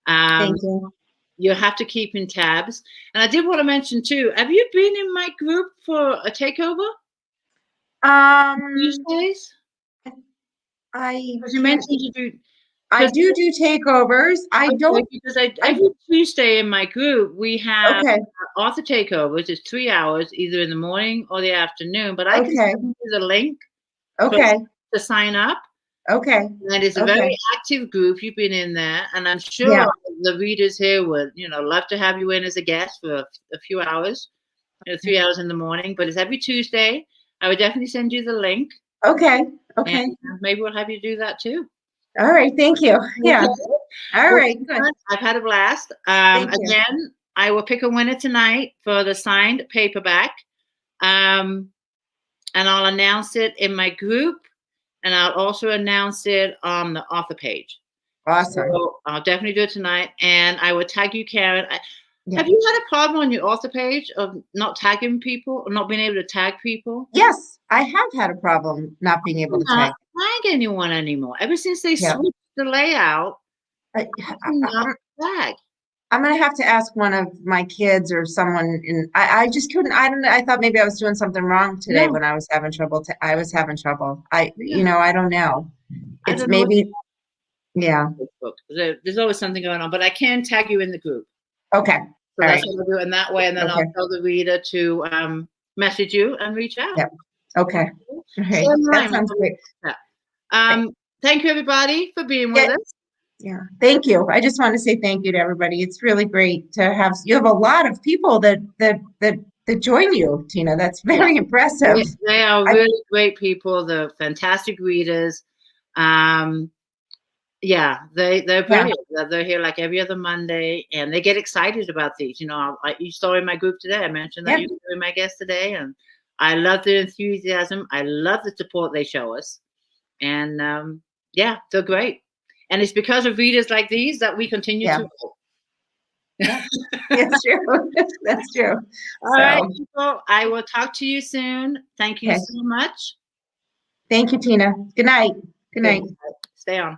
Thank you. You have to keep in tabs. And I did want to mention too, have you been in my group for a takeover? Tuesdays? You mentioned you do. I do takeovers. I don't because every Tuesday in my group we have author takeovers. It's 3 hours, either in the morning or the afternoon. But I can send you the link. To sign up. And it's a very active group. You've been in there, and I'm sure the readers here would, love to have you in as a guest for a few hours, 3 hours in the morning. But it's every Tuesday. I would definitely send you the link. Okay. And maybe we'll have you do that too. All right. Thank you. Yeah. All right. Good. I've had a blast. Again, I will pick a winner tonight for the signed paperback, and I'll announce it in my group. And I'll also announce it on the author page. Awesome. So I'll definitely do it tonight. And I will tag you, Karen. Have you had a problem on your author page of not tagging people or not being able to tag people? Yes, I have had a problem not being able to tag anyone anymore. Ever since they switched the layout, tag. I'm going to have to ask one of my kids or someone I just couldn't. I don't know. I thought maybe I was doing something wrong today when I was having trouble. I was having trouble. I don't know. It's maybe, There's always something going on, but I can tag you in the group. Okay. So that's what I'll do in that way. And then I'll tell the reader to message you and reach out. Yeah. Okay. All right. That sounds great. Thank you, everybody, for being with us. Yeah, thank you. I just want to say thank you to everybody. It's really great to have you have a lot of people that join you, Tina. That's very impressive. They are really great people. They're fantastic readers. Yeah, they're Yeah, brilliant. They're here like every other Monday, and they get excited about these. You know, you saw in my group today, I mentioned that yeah, you were my guest today, and I love their enthusiasm. I love the support they show us, and yeah, they're great. And it's because of readers like these that we continue yeah, to grow. yeah. It's true. That's true. All right, So, people, I will talk to you soon. Thank you okay. so much. Thank you, Tina. Good night. Good Good night. night. Stay on.